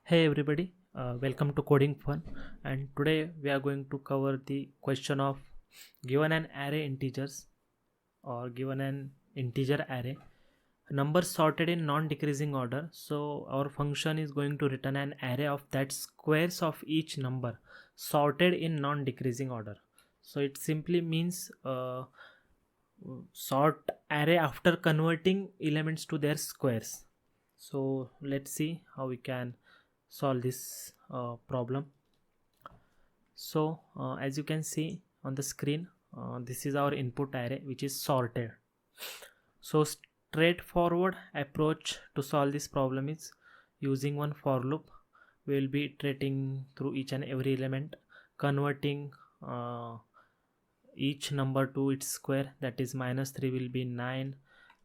Hey everybody, welcome to Coding Fun. And today we are going to cover the question of given an array integers or given an integer array, numbers sorted in non-decreasing order. So our function is going to return an array of that squares of each number sorted in non-decreasing order. So it simply means sort array after converting elements to their squares. So let's see how we can solve this problem. So as you can see on the screen, this is our input array which is sorted. So straightforward approach to solve this problem is using one for loop. We will be iterating through each and every element, converting each number to its square, that is -3 will be 9,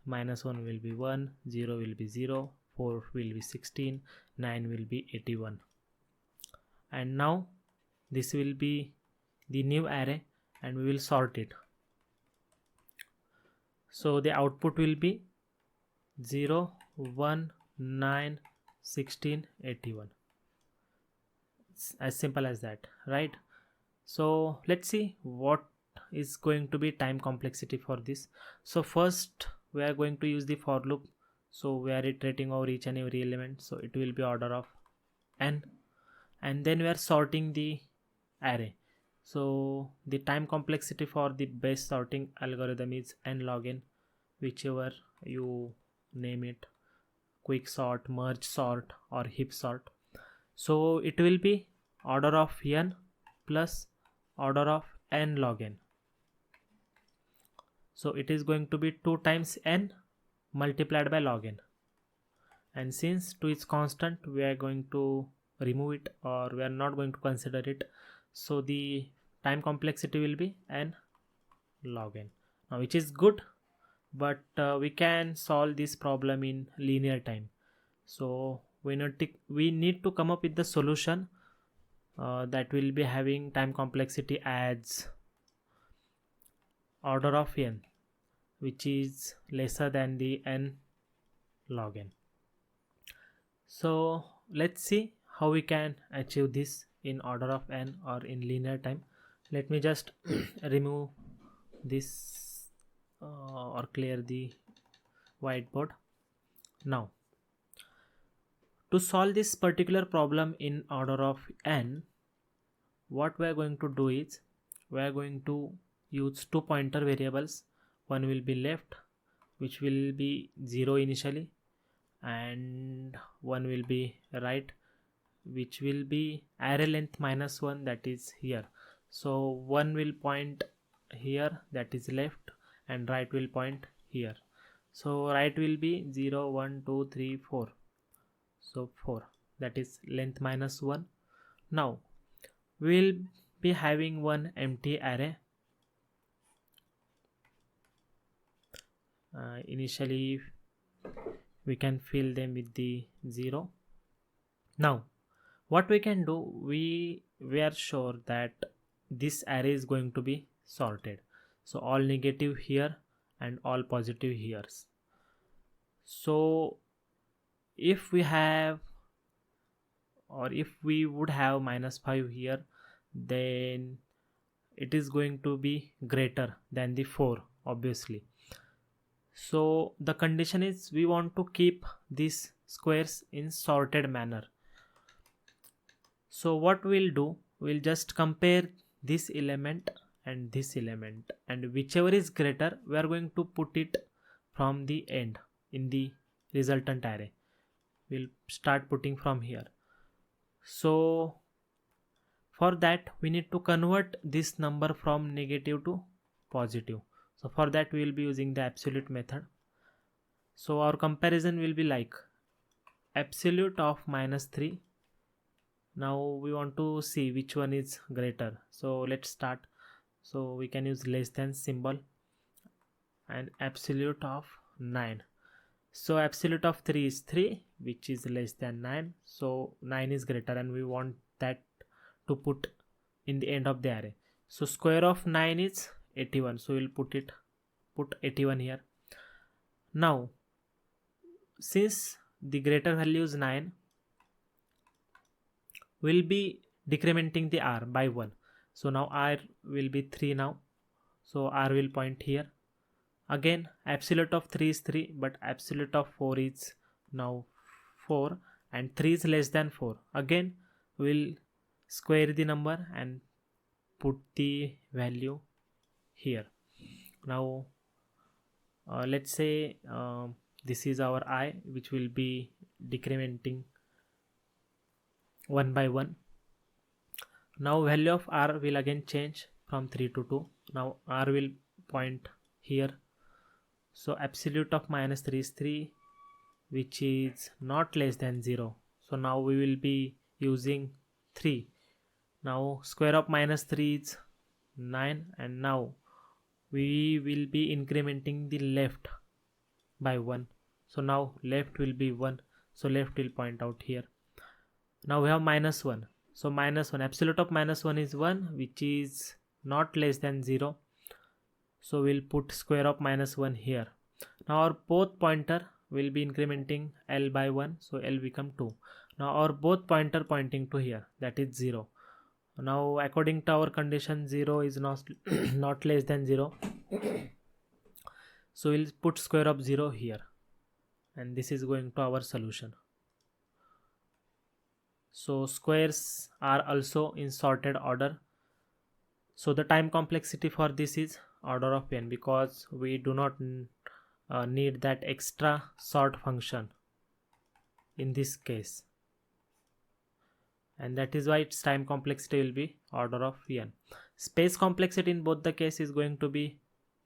-1 will be 1, 0 will be 0, 4 will be 16, 9 will be 81. And now this will be the new array and we will sort it. So the output will be 0, 1, 9, 16, 81. It's as simple as that, right? So let's see what is going to be time complexity for this. So first we are going to use the for loop. So we are iterating over each and every element, so it will be order of n, and then we are sorting the array. So the time complexity for the base sorting algorithm is n log n, whichever you name it, quick sort, merge sort, or heap sort. So it will be order of n plus order of n log n. So it is going to be 2 times n multiplied by log n, and since 2 is constant, we are going to remove it, or we are not going to consider it. So the time complexity will be n log n, now which is good, but we can solve this problem in linear time. So we need to come up with the solution that will be having time complexity as order of n, which is lesser than the n log n. So let's see how we can achieve this in order of n or in linear time. Let me just remove this or clear the whiteboard. Now to solve this particular problem in order of n, what we are going to do is we are going to use two pointer variables. One will be left, which will be 0 initially, and one will be right, which will be array length -1, that is here. So one will point here, that is left, and right will point here. So right will be 0, 1, 2, 3, 4. So 4, that is length -1. Now we will be having one empty array. Initially we can fill them with the 0. Now what we can do, we are sure that this array is going to be sorted. So all negative here and all positive here. So if we have, or if we would have -5 here, then it is going to be greater than the 4, obviously. So the condition is we want to keep these squares in sorted manner. So what we'll do, we'll just compare this element and this element, and whichever is greater, we are going to put it from the end in the resultant array. We'll start putting from here. So for that we need to convert this number from negative to positive. So for that we will be using the absolute method. So our comparison will be like absolute of -3. Now we want to see which one is greater. So let's start. So we can use less than symbol, and absolute of 9. So absolute of 3 is 3, which is less than 9. So 9 is greater, and we want that to put in the end of the array. So square of 9 is 81. So we'll put 81 here. Now since the greater value is 9, we'll be decrementing the r by 1. So now r will be 3 now, so r will point here. Again, absolute of 3 is 3, but absolute of 4 is now 4, and 3 is less than 4. Again, we'll square the number and put the value here. Now let's say this is our I, which will be decrementing 1 by 1. Now value of r will again change from 3 to 2. Now r will point here. So absolute of minus 3 is 3, which is not less than 0. So now we will be using 3. Now square of minus 3 is 9, and now we will be incrementing the left by 1. So now left will be 1, so left will point out here. Now we have minus 1. So minus 1, absolute of minus 1 is 1, which is not less than 0. So we'll put square of minus 1 here. Now our both pointer will be incrementing L by 1, so L become 2. Now our both pointer pointing to here, that is 0. Now according to our condition, 0 is not not less than 0. So we'll put square of 0 here, and this is going to our solution. So squares are also in sorted order. So the time complexity for this is order of n, because we do not need that extra sort function in this case, and that is why its time complexity will be order of n. Space complexity in both the case is going to be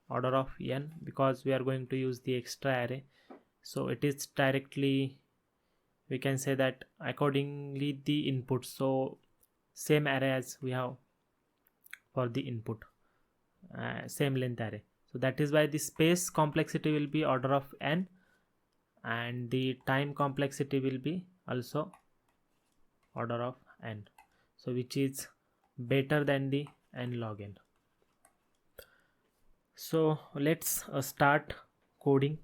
order of n, because we are going to use the extra array. So it is directly, we can say that accordingly the input, so same array as we have for the input, same length array. So that is why the space complexity will be order of n, and the time complexity will be also order of n, so which is better than the n log n. So let's start coding.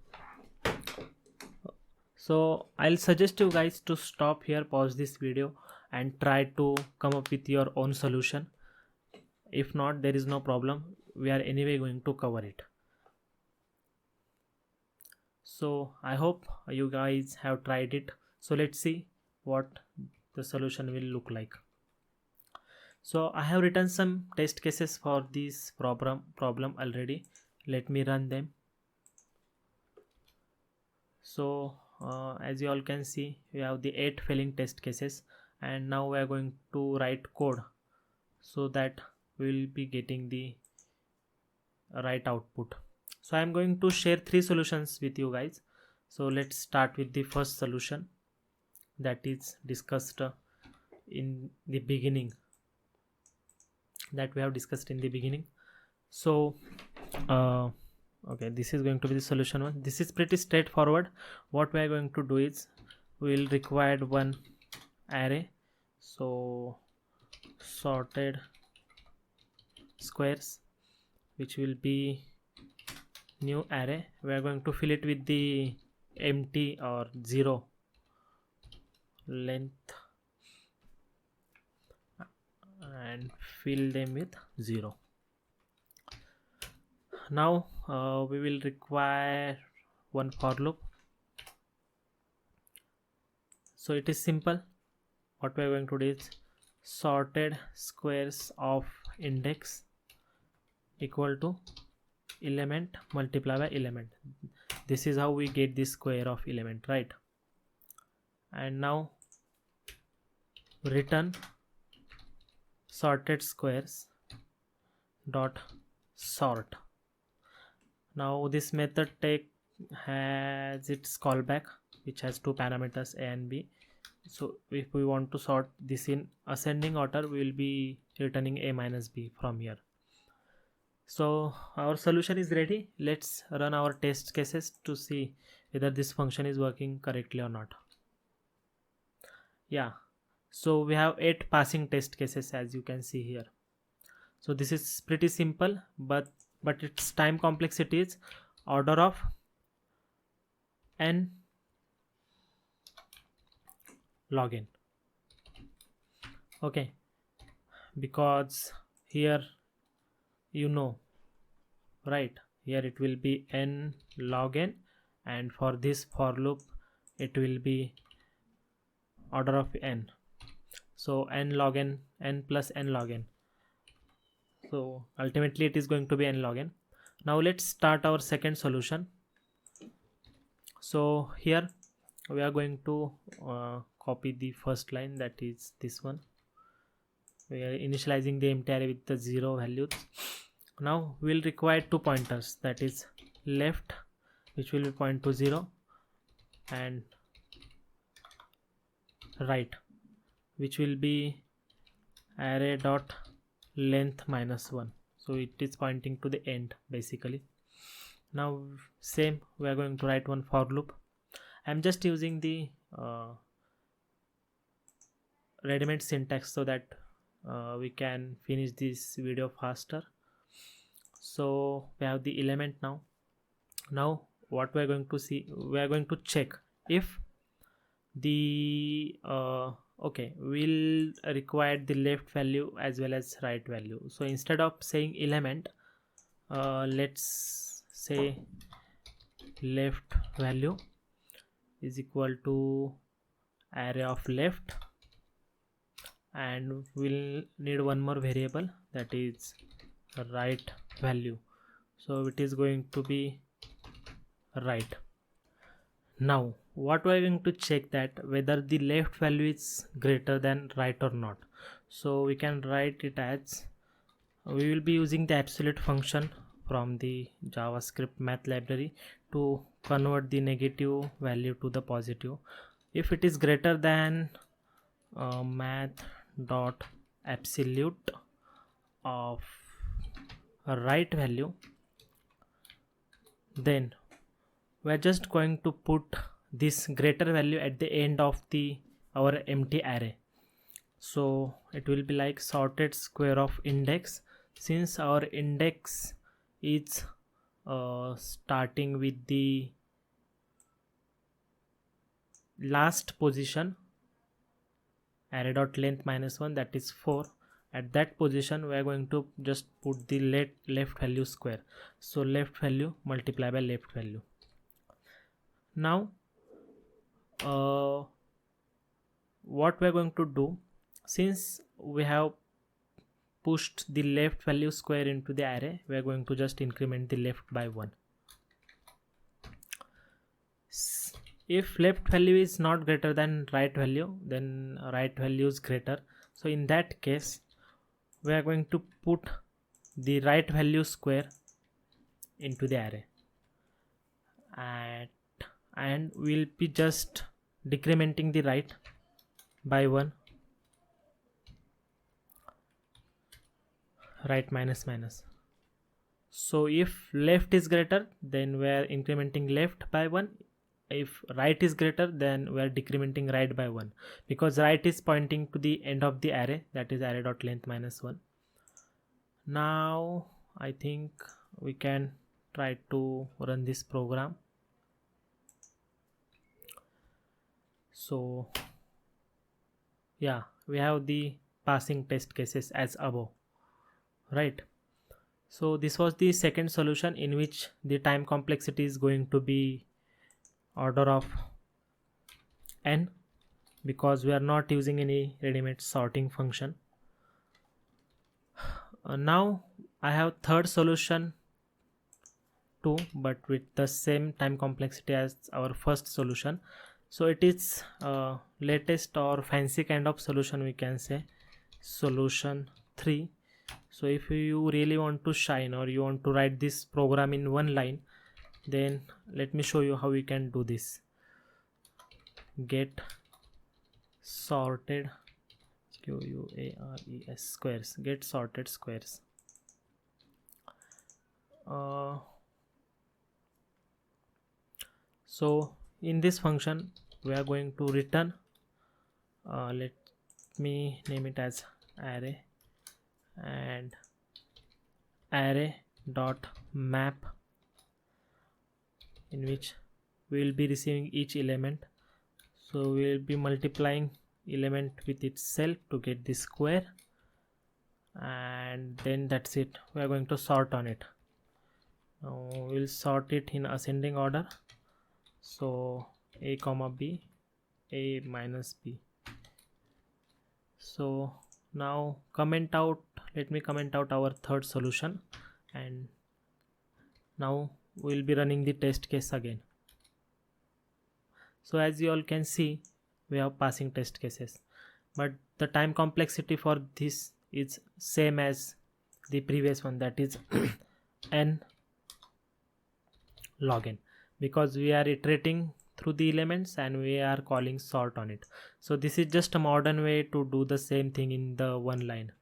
So I'll suggest you guys to stop here, pause this video, and try to come up with your own solution. If not, there is no problem, we are anyway going to cover it. So I hope you guys have tried it. So let's see what the solution will look like. So I have written some test cases for this problem already. Let me run them. So as you all can see, we have the 8 failing test cases, and now we are going to write code so that we will be getting the right output. So I am going to share 3 solutions with you guys. So let's start with the first solution that is discussed in the beginning, that we have discussed in the beginning. So okay, this is going to be the solution 1. This is pretty straightforward. What we are going to do is we will require one array, so sorted squares, which will be new array. We are going to fill it with the empty or 0 length and fill them with 0. Now we will require one for loop. So it is simple. What we are going to do is sorted squares of index equal to element multiplied by element. This is how we get the square of element, right? And now return sorted squares dot sort. Now this method has its callback, which has 2 parameters a and b. So if we want to sort this in ascending order, we will be returning a minus b from here. So our solution is ready. Let's run our test cases to see whether this function is working correctly or not. Yeah, so we have 8 passing test cases, as you can see here. So this is pretty simple, but its time complexity is order of n log n. Okay, because here, you know, right, here it will be n log n, and for this for loop it will be order of n, so n log n plus n log n, so ultimately it is going to be n log n. Now let's start our second solution. So here we are going to copy the first line, that is this one. We are initializing the empty array with the 0 values. Now we'll require two pointers, that is left, which will be point to 0, and right, which will be array dot length minus 1, so it is pointing to the end basically. Now same, we are going to write one for loop. I'm just using the ready-made syntax so that we can finish this video faster. So we have the element now. Now what we are going to see, we are going to check if the okay, we'll require the left value as well as right value. So instead of saying element, let's say left value is equal to array of left, and we'll need one more variable, that is right value, so it is going to be right. Now what we are going to check, that whether the left value is greater than right or not. So we can write it as, we will be using the absolute function from the JavaScript math library to convert the negative value to the positive. If it is greater than math dot absolute of a right value, then we are just going to put this greater value at the end of the our empty array. So it will be like sorted square of index, since our index is starting with the last position, array dot length minus 1, that is 4. At that position we are going to just put the left value square, so left value multiplied by left value. Now what we are going to do, since we have pushed the left value square into the array, we are going to just increment the left by 1. If left value is not greater than right value, then right value is greater, so in that case we are going to put the right value square into the array, and we'll be just decrementing the right by 1, right minus minus. So if left is greater, then we are incrementing left by 1. If right is greater, then we are decrementing right by 1, because right is pointing to the end of the array, that is array dot length minus 1. Now I think we can try to run this program. So yeah, we have the passing test cases as above, right? So this was the second solution, in which the time complexity is going to be order of n, because we are not using any ready-made sorting function. Now I have third solution too, but with the same time complexity as our first solution. So it is latest or fancy kind of solution, we can say solution 3. So if you really want to shine, or you want to write this program in one line, then let me show you how we can do this. Get sorted QUARES squares, get sorted squares. So in this function we are going to return, let me name it as array, and array dot map, in which we will be receiving each element. So we will be multiplying element with itself to get the square, and then that's it. We are going to sort on it. Now we'll sort it in ascending order. So a comma b, a minus b. So now let me comment out our third solution, and now we'll be running the test case again. So as you all can see, we have passing test cases, but the time complexity for this is same as the previous one, that is n log n, because we are iterating through the elements and we are calling sort on it. So this is just a modern way to do the same thing in the one line,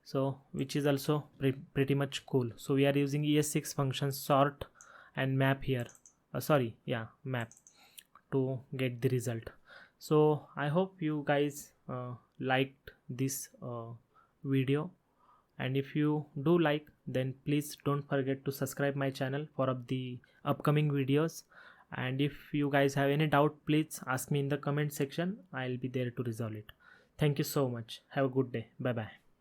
so which is also pretty much cool. So we are using ES6 function sort and map here, map, to get the result. So I hope you guys liked this video, and if you do like, then please don't forget to subscribe my channel for the upcoming videos. And if you guys have any doubt, please ask me in the comment section. I'll be there to resolve it. Thank you so much. Have a good day. Bye bye.